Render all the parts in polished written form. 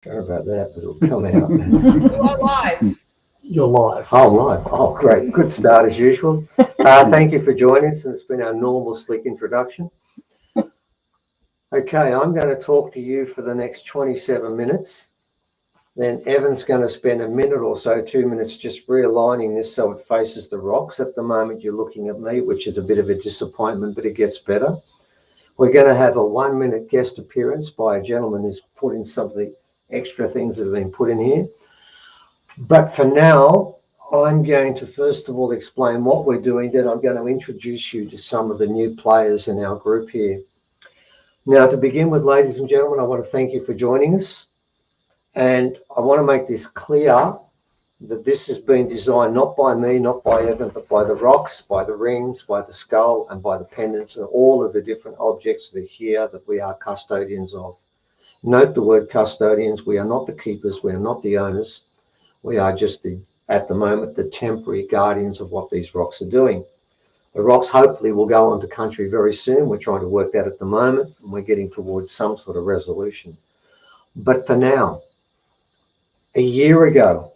Sorry about that, but it'll come out. You are live. You're live. Oh, live. Oh, great. Good start as usual. Thank you for joining us, and it's been our normal slick introduction. Okay, I'm going to talk to you for the next 27 minutes. Then Evan's going to spend a minute or so, 2 minutes, just realigning this so it faces the rocks. At the moment, you're looking at me, which is a bit of a disappointment, but it gets better. We're going to have a 1 minute guest appearance by a gentleman who's put in some of the extra things that have been put in here. But for now, I'm going to first of all explain what we're doing, then I'm going to introduce you to some of the new players in our group here. Now, to begin with, ladies and gentlemen, I want to thank you for joining us. And I want to make this clear that this has been designed not by me, not by Evan, but by the rocks, by the rings, by the skull, and by the pendants, and all of the different objects that are here that we are custodians of. Note the word custodians. We are not the keepers. We are not the owners. We are just, at the moment, the temporary guardians of what these rocks are doing. The rocks hopefully will go onto country very soon. We're trying to work that at the moment, and we're getting towards some sort of resolution. But for now, a year ago,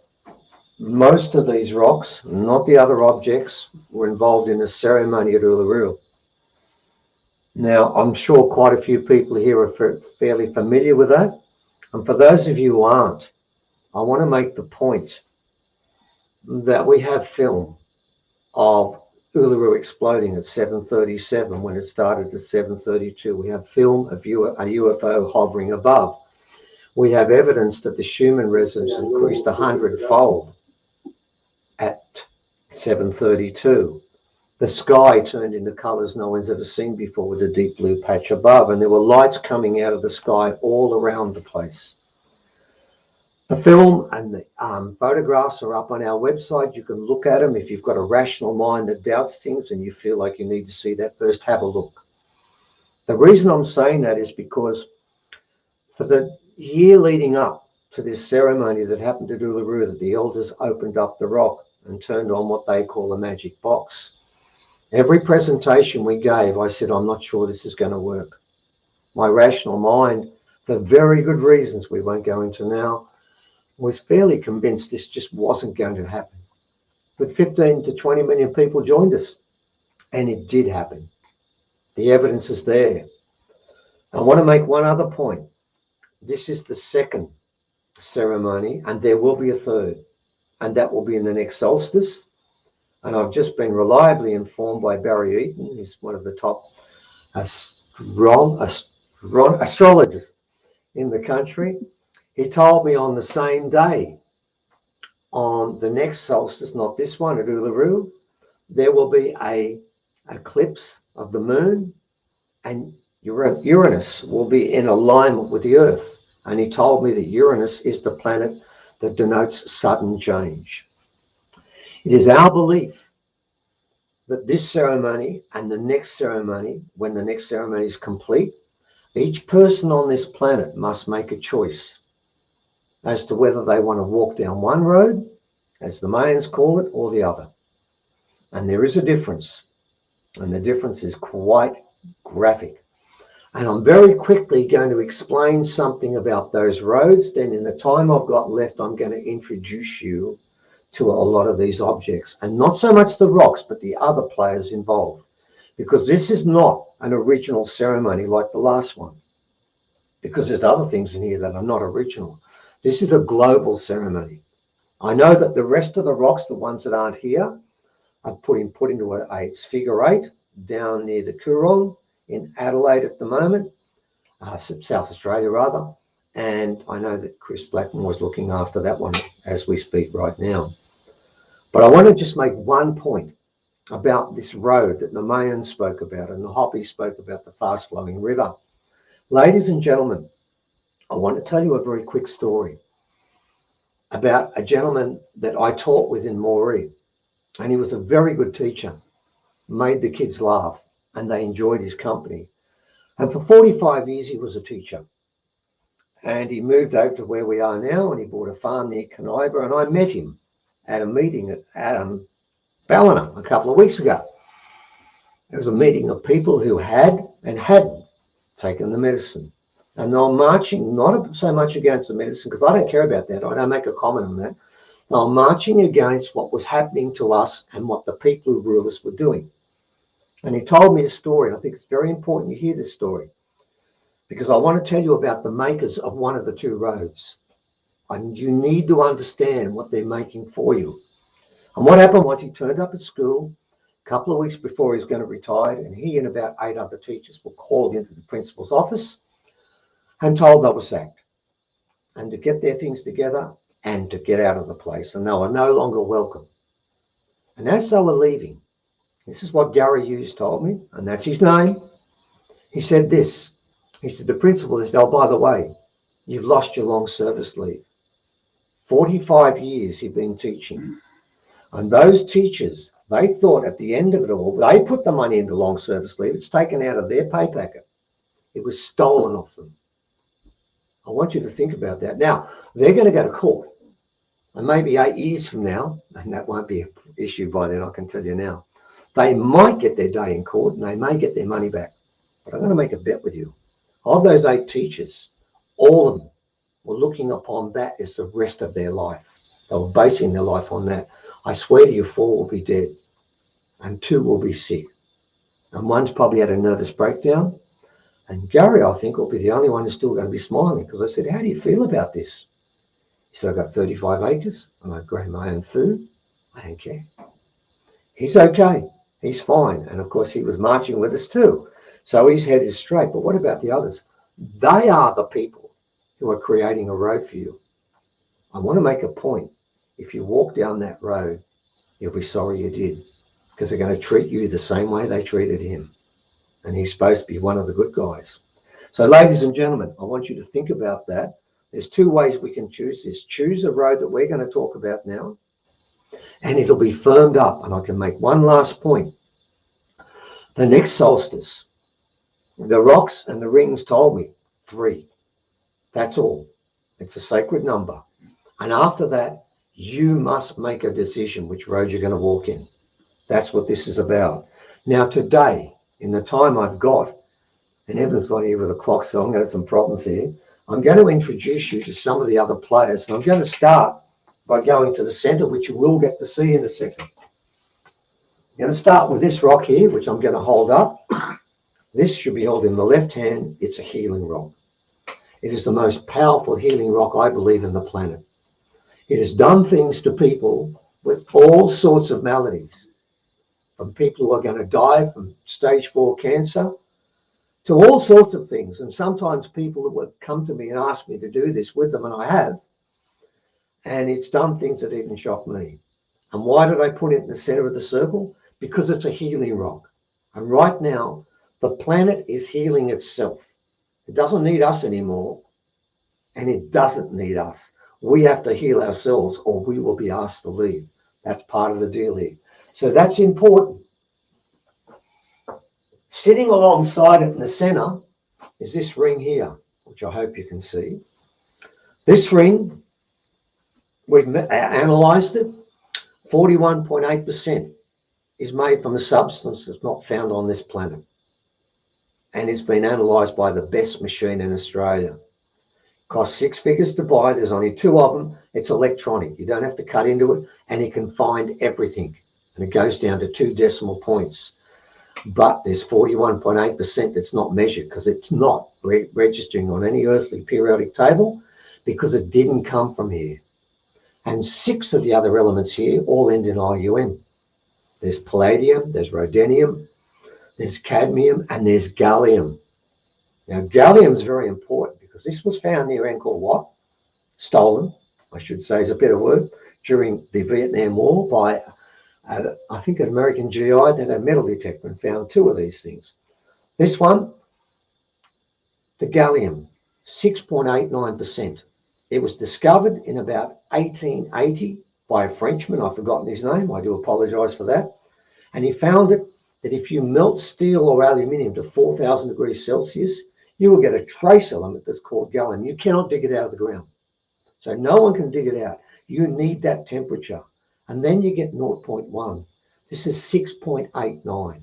most of these rocks, not the other objects, were involved in a ceremony at Uluru. Now, I'm sure quite a few people here are fairly familiar with that. And for those of you who aren't, I want to make the point that we have film of Uluru exploding at 7:37 when it started at 7:32. We have film of a UFO hovering above. We have evidence that the Schumann resonance increased 100-fold at 7:32. The sky turned into colours no one's ever seen before with a deep blue patch above, and there were lights coming out of the sky all around the place. The film and the photographs are up on our website. You can look at them. If you've got a rational mind that doubts things and you feel like you need to see that first, have a look. The reason I'm saying that is because for the year leading up to this ceremony that happened at Uluru, that the elders opened up the rock and turned on what they call a magic box. Every presentation we gave, I said, I'm not sure this is going to work. My rational mind, for very good reasons we won't go into now, was fairly convinced this just wasn't going to happen. But 15 to 20 million people joined us, and it did happen. The evidence is there. I want to make one other point. This is the second ceremony, and there will be a third, and that will be in the next solstice. And I've just been reliably informed by Barry Eaton, who's one of the top astrologists in the country. He told me on the same day, on the next solstice, not this one at Uluru, there will be an eclipse of the moon, and Uranus will be in alignment with the Earth. And he told me that Uranus is the planet that denotes sudden change. It is our belief that this ceremony and the next ceremony, when the next ceremony is complete, each person on this planet must make a choice as to whether they want to walk down one road, as the Mayans call it, or the other. And there is a difference, and the difference is quite graphic. And I'm very quickly going to explain something about those roads. Then in the time I've got left, I'm going to introduce you to a lot of these objects, and not so much the rocks, but the other players involved, because this is not an original ceremony like the last one, because there's other things in here that are not original. This is a global ceremony. I know that the rest of the rocks, the ones that aren't here, are put into a figure 8 down near the Coorong in Adelaide at the moment, South Australia rather, and I know that Chris Blackmore is looking after that one as we speak right now. But I want to just make one point about this road that the Mayans spoke about and the Hopi spoke about, the fast-flowing river. Ladies and gentlemen, I want to tell you a very quick story about a gentleman that I taught with in Moree, and he was a very good teacher, made the kids laugh, and they enjoyed his company. And for 45 years, he was a teacher. And he moved over to where we are now, and he bought a farm near Caniba, and I met him at a meeting at Ballina a couple of weeks ago. It was a meeting of people who had and hadn't taken the medicine. And they're marching not so much against the medicine, because I don't care about that. I don't make a comment on that. They're marching against what was happening to us and what the people who ruled us were doing. And he told me a story, and I think it's very important you hear this story, because I want to tell you about the makers of one of the two roads. And you need to understand what they're making for you. And what happened was he turned up at school a couple of weeks before he was going to retire, and he and about 8 other teachers were called into the principal's office and told they were sacked and to get their things together and to get out of the place. And they were no longer welcome. And as they were leaving, this is what Gary Hughes told me, and that's his name. He said this. He said, the principal said, oh, by the way, you've lost your long service leave. 45 years he'd been teaching. And those teachers, they thought at the end of it all, they put the money into long service leave. It's taken out of their pay packet. It was stolen off them. I want you to think about that. Now, they're going to go to court. And maybe 8 years from now, and that won't be an issue by then, I can tell you now, they might get their day in court and they may get their money back. But I'm going to make a bet with you. Of those 8 teachers, all of them were looking upon that as the rest of their life. They were basing their life on that. I swear to you, 4 will be dead and 2 will be sick. And one's probably had a nervous breakdown. And Gary, I think, will be the only one who's still going to be smiling, because I said, how do you feel about this? He said, I've got 35 acres and I grow my own food. I don't care. He's okay. He's fine. And of course, he was marching with us too. So his head is straight. But what about the others? They are the people who are creating a road for you. I want to make a point. If you walk down that road, you'll be sorry you did, because they're going to treat you the same way they treated him. And he's supposed to be one of the good guys. So ladies and gentlemen, I want you to think about that. There's 2 ways we can choose this. Choose a road that we're going to talk about now, and it'll be firmed up. And I can make one last point. The next solstice, the rocks and the rings told me 3. That's all. It's a sacred number. And after that, you must make a decision which road you're going to walk in. That's what this is about. Now, today, in the time I've got, and Evan's not here with the clock, so I'm going to have some problems here. I'm going to introduce you to some of the other players. And I'm going to start by going to the center, which you will get to see in a second. I'm going to start with this rock here, which I'm going to hold up. This should be held in the left hand. It's a healing rock. It is the most powerful healing rock, I believe, in the planet. It has done things to people with all sorts of maladies, from people who are going to die from stage 4 cancer to all sorts of things. And sometimes people would come to me and ask me to do this with them, and I have. And it's done things that even shock me. And why did I put it in the center of the circle? Because it's a healing rock. And right now, the planet is healing itself. It doesn't need us anymore, and it doesn't need us. We have to heal ourselves, or we will be asked to leave. That's part of the deal here. So that's important. Sitting alongside it in the center is this ring here, which I hope you can see. This ring, we've analyzed it. 41.8% is made from a substance that's not found on this planet. And it's been analysed by the best machine in Australia. Costs 6 figures to buy. There's only 2 of them. It's electronic. You don't have to cut into it, and you can find everything. And it goes down to 2 decimal points. But there's 41.8% that's not measured, because it's not registering on any earthly periodic table, because it didn't come from here. And 6 of the other elements here all end in IUM. There's palladium, there's rhodinium, there's cadmium, and there's gallium. Now, gallium is very important, because this was found near Angkor Wat, stolen, I should say is a better word, during the Vietnam War by, I think, an American GI that had a metal detector and found 2 of these things. This one, the gallium, 6.89%. It was discovered in about 1880 by a Frenchman. I've forgotten his name. I do apologize for that. And he found it that if you melt steel or aluminium to 4,000 degrees Celsius, you will get a trace element that's called gallium. You cannot dig it out of the ground. So no one can dig it out. You need that temperature. And then you get 0.1. This is 6.89.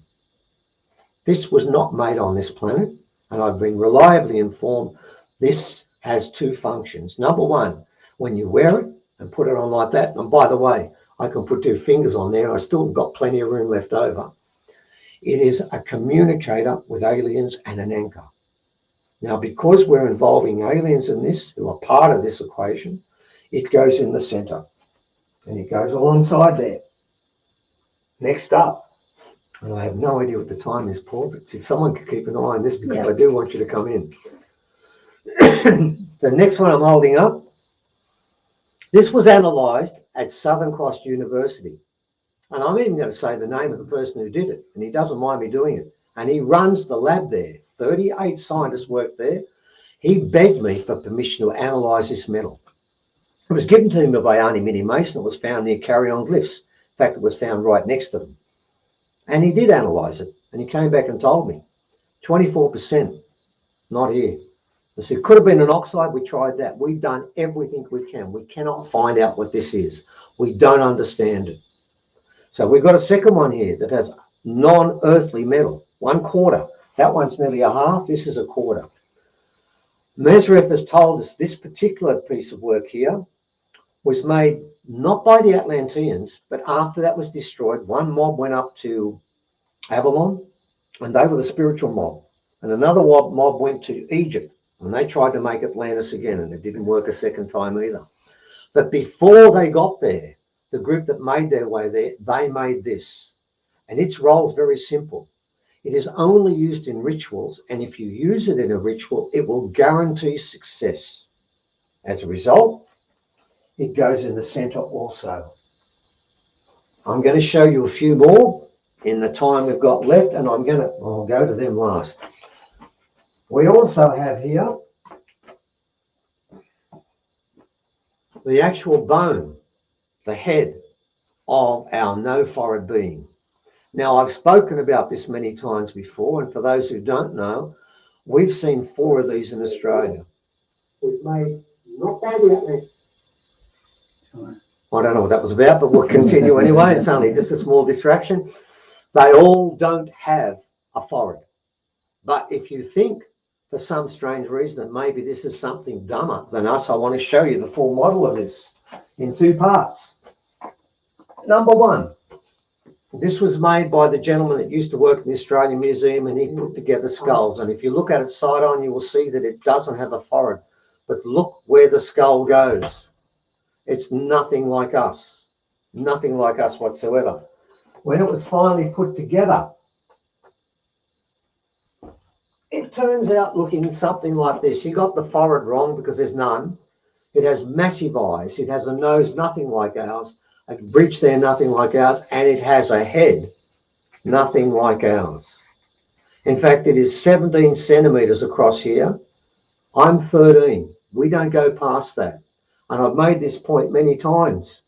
This was not made on this planet. And I've been reliably informed This has two functions. Number one, when you wear it and put it on like that, and by the way, I can put 2 fingers on there, I still got plenty of room left over. It is a communicator with aliens and an anchor. Now, because we're involving aliens in this, who are part of this equation, it goes in the center and it goes alongside there. Next up, and I have no idea what the time is, Paul, but if someone could keep an eye on this, because I do want you to come in. The next one I'm holding up, this was analysed at Southern Cross University. And I'm even going to say the name of the person who did it, and he doesn't mind me doing it. And he runs the lab there. 38 scientists work there. He begged me for permission to analyse this metal. It was given to him by Arnie Minnie Mason. It was found near Carry-On Glyphs. In fact, it was found right next to them. And he did analyse it, and he came back and told me, 24%, not here. I said, it could have been an oxide. We tried that. We've done everything we can. We cannot find out what this is. We don't understand it. So we've got a second one here that has non-earthly metal, 1/4. That one's nearly a half. This is a quarter. Mesref has told us this particular piece of work here was made not by the Atlanteans, but after that was destroyed, one mob went up to Avalon, and they were the spiritual mob. And another mob went to Egypt, and they tried to make Atlantis again, and it didn't work a second time either. But before they got there, the group that made their way there, they made this. And its role is very simple. It is only used in rituals, and if you use it in a ritual, it will guarantee success. As a result, it goes in the center also. I'm going to show you a few more in the time we've got left, and I'll go to them last. We also have here the actual bone, the head of our no-forehead being. Now, I've spoken about this many times before, and for those who don't know, we've seen 4 of these in Australia. We've made, not by the Atlanteans. I don't know what that was about, but we'll continue anyway. It's only just a small distraction. They all don't have a forehead. But if you think for some strange reason that maybe this is something dumber than us, I want to show you the full model of this in 2 parts. Number 1, this was made by the gentleman that used to work in the Australian Museum, and he put together skulls. And if you look at it side on, you will see that it doesn't have a forehead. But look where the skull goes. It's nothing like us. Nothing like us whatsoever. When it was finally put together, it turns out looking something like this. You got the forehead wrong because there's none. It has massive eyes. It has a nose nothing like ours, a breech there nothing like ours, and it has a head nothing like ours. In fact, it is 17 centimeters across here. I'm 13. We don't go past that. And I've made this point many times,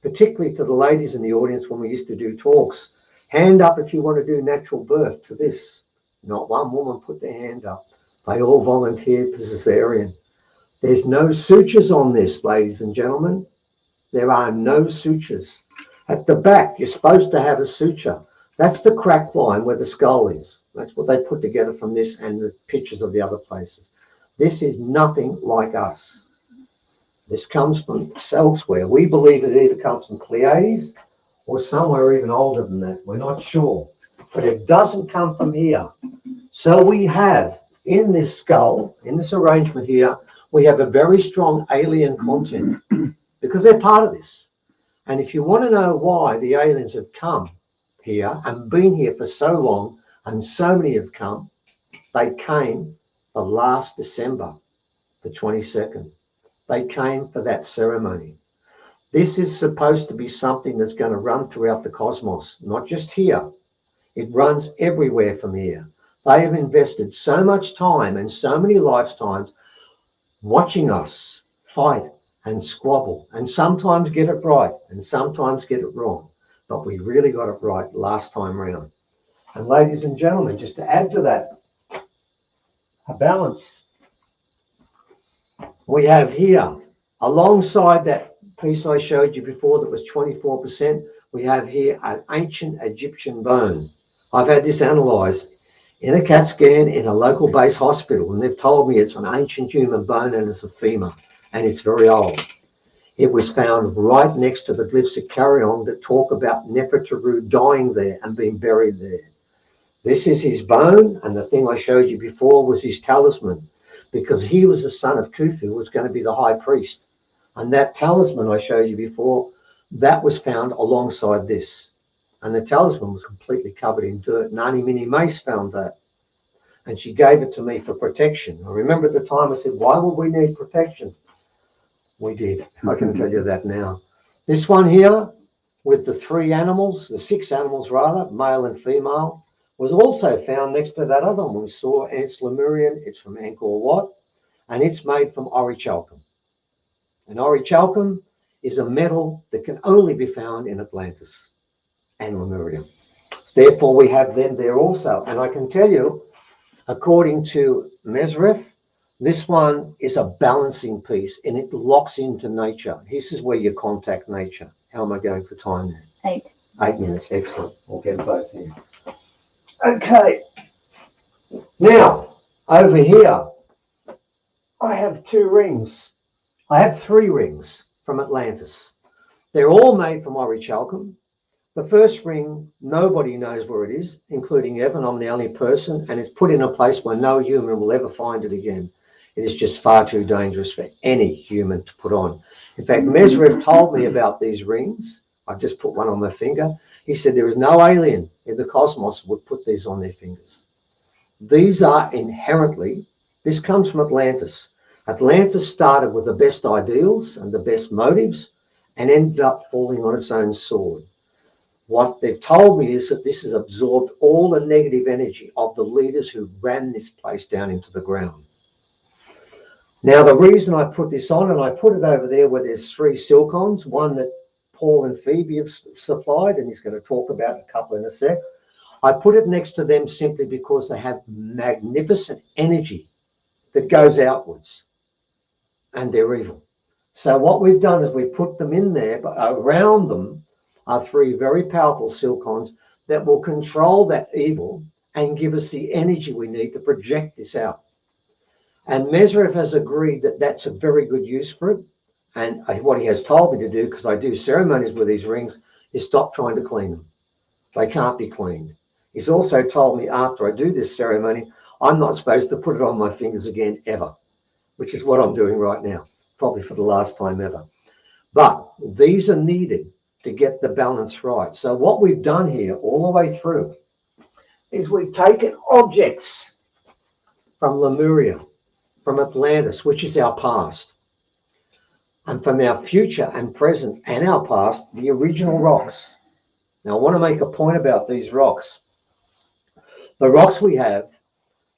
particularly to the ladies in the audience when we used to do talks. Hand up if you want to do natural birth to this. Not one woman put their hand up. They all volunteered for cesarean. There's no sutures on this, ladies and gentlemen. There are no sutures. At the back, you're supposed to have a suture. That's the crack line where the skull is. That's what they put together from this and the pictures of the other places. This is nothing like us. This comes from elsewhere. We believe it either comes from Pleiades or somewhere even older than that. We're not sure. But it doesn't come from here. So we have in this skull, in this arrangement here, we have a very strong alien content because they're part of this. And if you want to know why the aliens have come here and been here for so long, and so many have come, they came for last December, the 22nd. They came for that ceremony. This is supposed to be something that's going to run throughout the cosmos, not just here. It runs everywhere from here. They have invested so much time and so many lifetimes watching us fight and squabble and sometimes get it right and sometimes get it wrong. But we really got it right last time round. And ladies and gentlemen, just to add to that, a balance. We have here, alongside that piece I showed you before that was 24%, we have here an ancient Egyptian bone. I've had this analysed. in a CAT scan in a local base hospital, and they've told me it's an ancient human bone and it's a femur, and it's very old. It was found right next to the glyphs at Carrion that talk about Nefertari dying there and being buried there. This is his bone, and the thing I showed you before was his talisman, because he was the son of Khufu, who was going to be the high priest. And that talisman I showed you before, that was found alongside this. And the talisman was completely covered in dirt. Nani Mini Mace found that. And she gave it to me for protection. I remember at the time I said, why would we need protection? We did. I can tell you that now. This one here with the 3 animals, the 6 animals rather, male and female, was also found next to that other one we saw. It's Lemurian. It's from Angkor Wat, and it's made from orichalcum. And orichalcum is a metal that can only be found in Atlantis and Lemuria. Therefore, we have them there also. And I can tell you, according to Mesrith, this one is a balancing piece, and it locks into nature. This is where you contact nature. How am I going for time now? 8. 8 minutes. Excellent. We'll get both in. Okay. Now, over here, I have 2 rings. I have 3 rings from Atlantis. They're all made from orichalcum. The first ring, nobody knows where it is, including Evan. I'm the only person, and it's put in a place where no human will ever find it again. It is just far too dangerous for any human to put on. In fact, Mesrith told me about these rings. I just put one on my finger. He said there is no alien in the cosmos would put these on their fingers. These are inherently, this comes from Atlantis. Atlantis started with the best ideals and the best motives and ended up falling on its own sword. What they've told me is that this has absorbed all the negative energy of the leaders who ran this place down into the ground. Now, the reason I put this on, and I put it over there where there's 3 silcons, one that Paul and Phoebe have supplied, and he's going to talk about a couple in a sec. I put it next to them simply because they have magnificent energy that goes outwards, and they're evil. So what we've done is we put them in there, but around them are 3 very powerful silcons that will control that evil and give us the energy we need to project this out. And Mesrith has agreed that that's a very good use for it. And what he has told me to do, because I do ceremonies with these rings, is stop trying to clean them. They can't be cleaned. He's also told me after I do this ceremony, I'm not supposed to put it on my fingers again ever, which is what I'm doing right now, probably for the last time ever. But these are needed to get the balance right. So what we've done here all the way through is we've taken objects from Lemuria, from Atlantis, which is our past, and from our future and present and our past, the original rocks. Now, I want to make a point about these rocks. The rocks we have,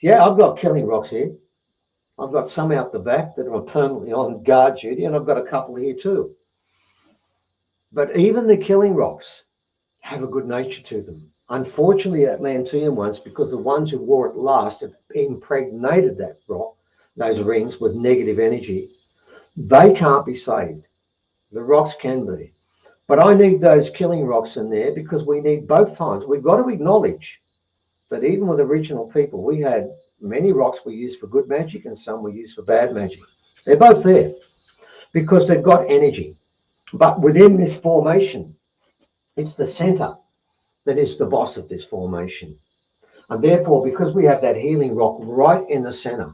yeah, I've got killing rocks here. I've got some out the back that are permanently on guard duty, and I've got a couple here too. But even the killing rocks have a good nature to them. Unfortunately, Atlantean ones, because the ones who wore it last have impregnated that rock, those rings, with negative energy, they can't be saved. The rocks can be. But I need those killing rocks in there because we need both times. We've got to acknowledge that even with original people, we had many rocks we used for good magic and some we used for bad magic. They're both there because they've got energy. But within this formation, it's the center that is the boss of this formation. And therefore, because we have that healing rock right in the center,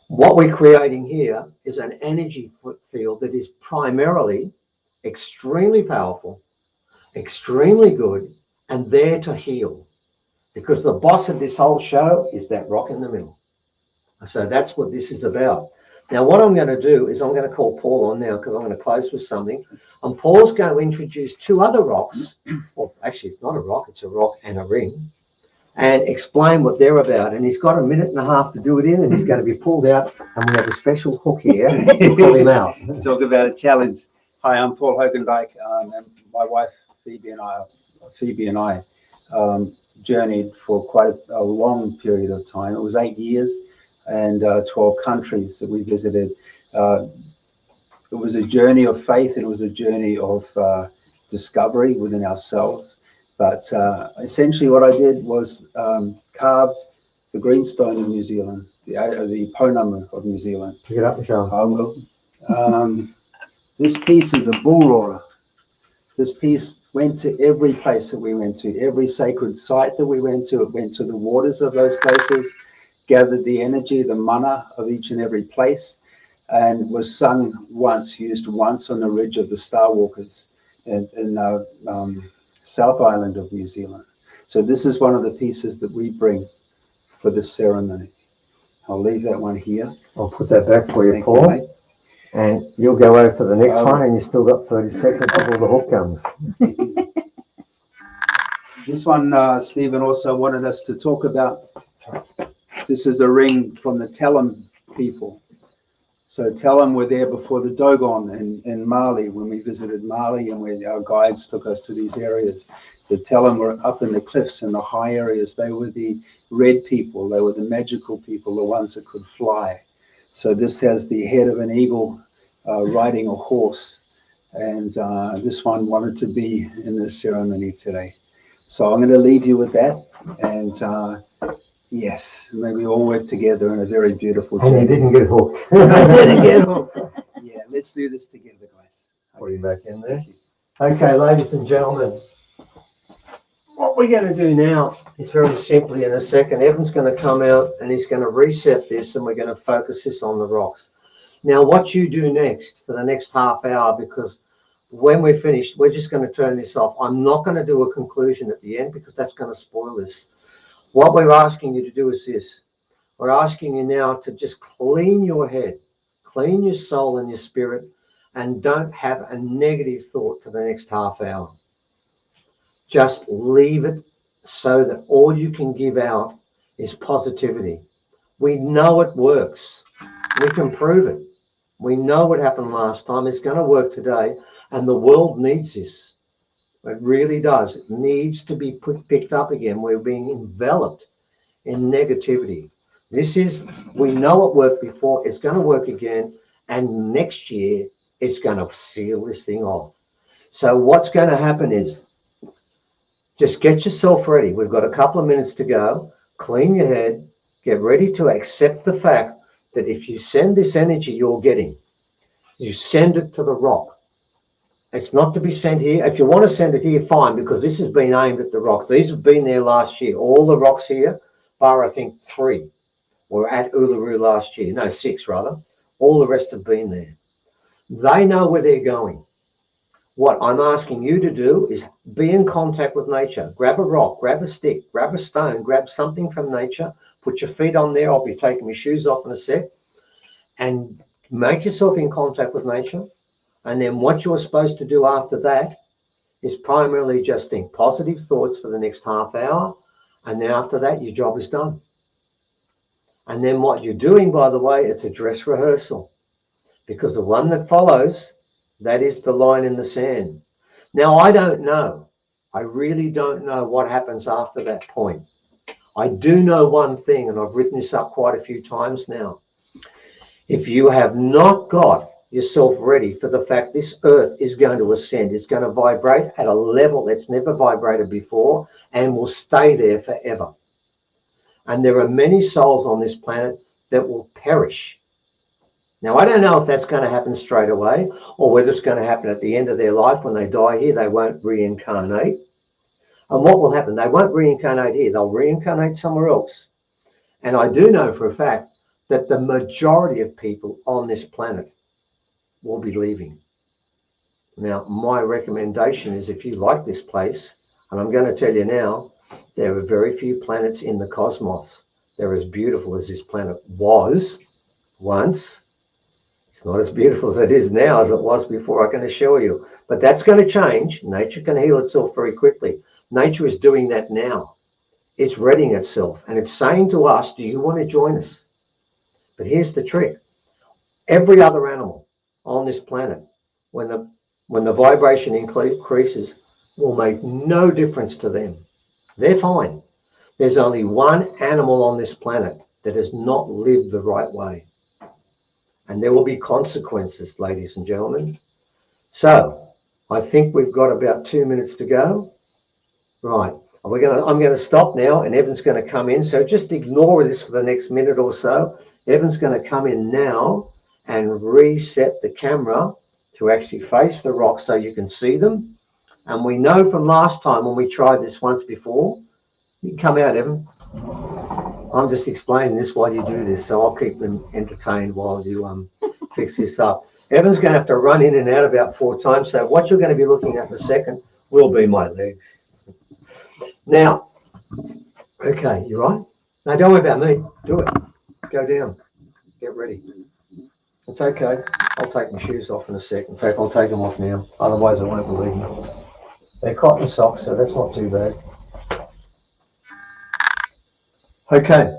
what we're creating here is an energy field that is primarily extremely powerful, extremely good, and there to heal. Because the boss of this whole show is that rock in the middle. So that's what this is about. Now, what I'm going to do is I'm going to call Paul on now because I'm going to close with something. And Paul's going to introduce 2 other rocks. Well, actually, it's not a rock. It's a rock and a ring. And explain what they're about. And he's got 1.5 minutes to do it in, and he's going to be pulled out. And we have a special hook here to pull him out. Talk about a challenge. Hi, I'm Paul Hogendijk, and my wife Phoebe and I journeyed for quite a long period of time. It was 8 years and 12 countries that we visited. It was a journey of faith, and it was a journey of discovery within ourselves. But essentially what I did was carved the greenstone of New Zealand, the Pounamu of New Zealand. Pick it up and show 'em. I will. This piece is a bull roarer. This piece went to every place that we went to, every sacred site that we went to. It went to the waters of those places, gathered the energy, the mana of each and every place, and was sung once, used once on the ridge of the Starwalkers in South Island of New Zealand. So this is one of the pieces that we bring for this ceremony. I'll leave that one here. I'll put that back for you, Thank Paul. you, mate. And you'll go over to the next one, and you've still got 30 seconds before the hook comes. This one, Stephen also wanted us to talk about. This is a ring from the Telem people. So Telem were there before the Dogon in Mali, when we visited Mali, and where our guides took us to these areas. The Telem were up in the cliffs in the high areas. They were the red people. They were the magical people, the ones that could fly. So this has the head of an eagle riding a horse. And this one wanted to be in this ceremony today. So I'm going to leave you with that. And yes, may we all work together in a very beautiful journey. And you didn't get hooked. I didn't get hooked. Yeah, let's do this together, guys. Put you back in there. Okay, ladies and gentlemen, what we're going to do now is very simply, in a second, Evan's going to come out and he's going to reset this, and we're going to focus this on the rocks. Now, what you do next for the next half hour, because when we're finished, we're just going to turn this off. I'm not going to do a conclusion at the end because that's going to spoil this. What we're asking you to do is this. We're asking you now to just clean your head, clean your soul and your spirit, and don't have a negative thought for the next half hour. Just leave it so that all you can give out is positivity. We know it works. We can prove it. We know what happened last time. It's going to work today, and the world needs this. It really does. It needs to be picked up again. We're being enveloped in negativity. We know it worked before. It's going to work again, and next year it's going to seal this thing off. So what's going to happen is, just get yourself ready. We've got a couple of minutes to go. Clean your head. Get ready to accept the fact that if you send this energy you're getting, you send it to the rock. It's not to be sent here. If you want to send it here, fine, because this has been aimed at the rocks. These have been there last year. All the rocks here, bar I think 3, were at Uluru last year. No, 6 rather. All the rest have been there. They know where they're going. What I'm asking you to do is be in contact with nature. Grab a rock, grab a stick, grab a stone, grab something from nature, put your feet on there. I'll be taking my shoes off in a sec, and make yourself in contact with nature. And then what you're supposed to do after that is primarily just think positive thoughts for the next half hour. And then after that, your job is done. And then what you're doing, by the way, it's a dress rehearsal, because the one that follows, that is the line in the sand. Now, I don't know. I really don't know what happens after that point. I do know one thing, and I've written this up quite a few times now. If you have not got yourself ready for the fact this earth is going to ascend, it's going to vibrate at a level that's never vibrated before and will stay there forever. And there are many souls on this planet that will perish. Now, I don't know if that's going to happen straight away, or whether it's going to happen at the end of their life. When they die here, they won't reincarnate. And what will happen? They won't reincarnate here. They'll reincarnate somewhere else. And I do know for a fact that the majority of people on this planet will be leaving. Now, my recommendation is, if you like this place, and I'm going to tell you now, there are very few planets in the cosmos. They're as beautiful as this planet was once. It's not as beautiful as it is now as it was before, I can assure you. But that's going to change. Nature can heal itself very quickly. Nature is doing that now. It's readying itself, and it's saying to us, do you want to join us? But here's the trick. Every other animal on this planet, when the vibration increases, will make no difference to them. They're fine. There's only one animal on this planet that has not lived the right way. And there will be consequences, ladies and gentlemen. So I think we've got about 2 minutes to go. Right. I'm gonna stop now, and Evan's gonna come in. So just ignore this for the next minute or so. Evan's gonna come in now and reset the camera to actually face the rocks so you can see them. And we know from last time when we tried this once before, you can come out, Evan. I'm just explaining this while you do this, so I'll keep them entertained while you fix this up. Evan's going to have to run in and out about 4 times, so what you're going to be looking at in a second will be my legs. Now, okay, you right? No, don't worry about me. Do it. Go down. Get ready. It's okay. I'll take my shoes off in a second. In fact, I'll take them off now. Otherwise, I won't believe me. They're cotton socks, so that's not too bad. Okay.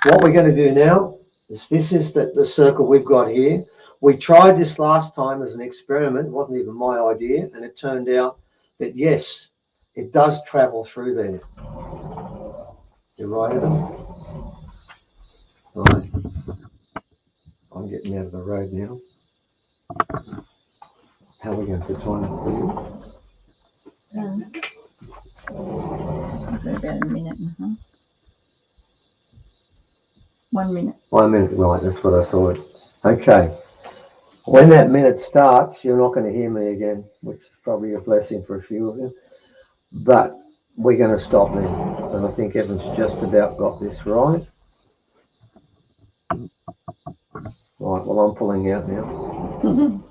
What we're going to do now is this is the circle we've got here. We tried this last time as an experiment. It wasn't even my idea. And it turned out that, yes, it does travel through there. You're right, Evan? Right. I'm getting out of the road now. How are we going to time it? About a minute and a half. 1 minute. 1 minute, right, that's what I thought. Okay. When that minute starts, you're not going to hear me again, which is probably a blessing for a few of you. But we're going to stop now. And I think Evan's just about got this right. Right, well, I'm pulling out now.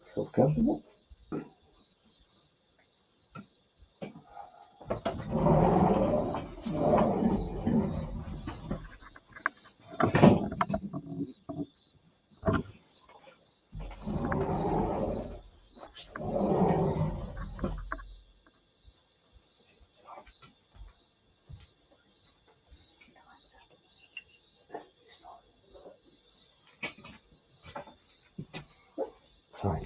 So comfortable. Sorry.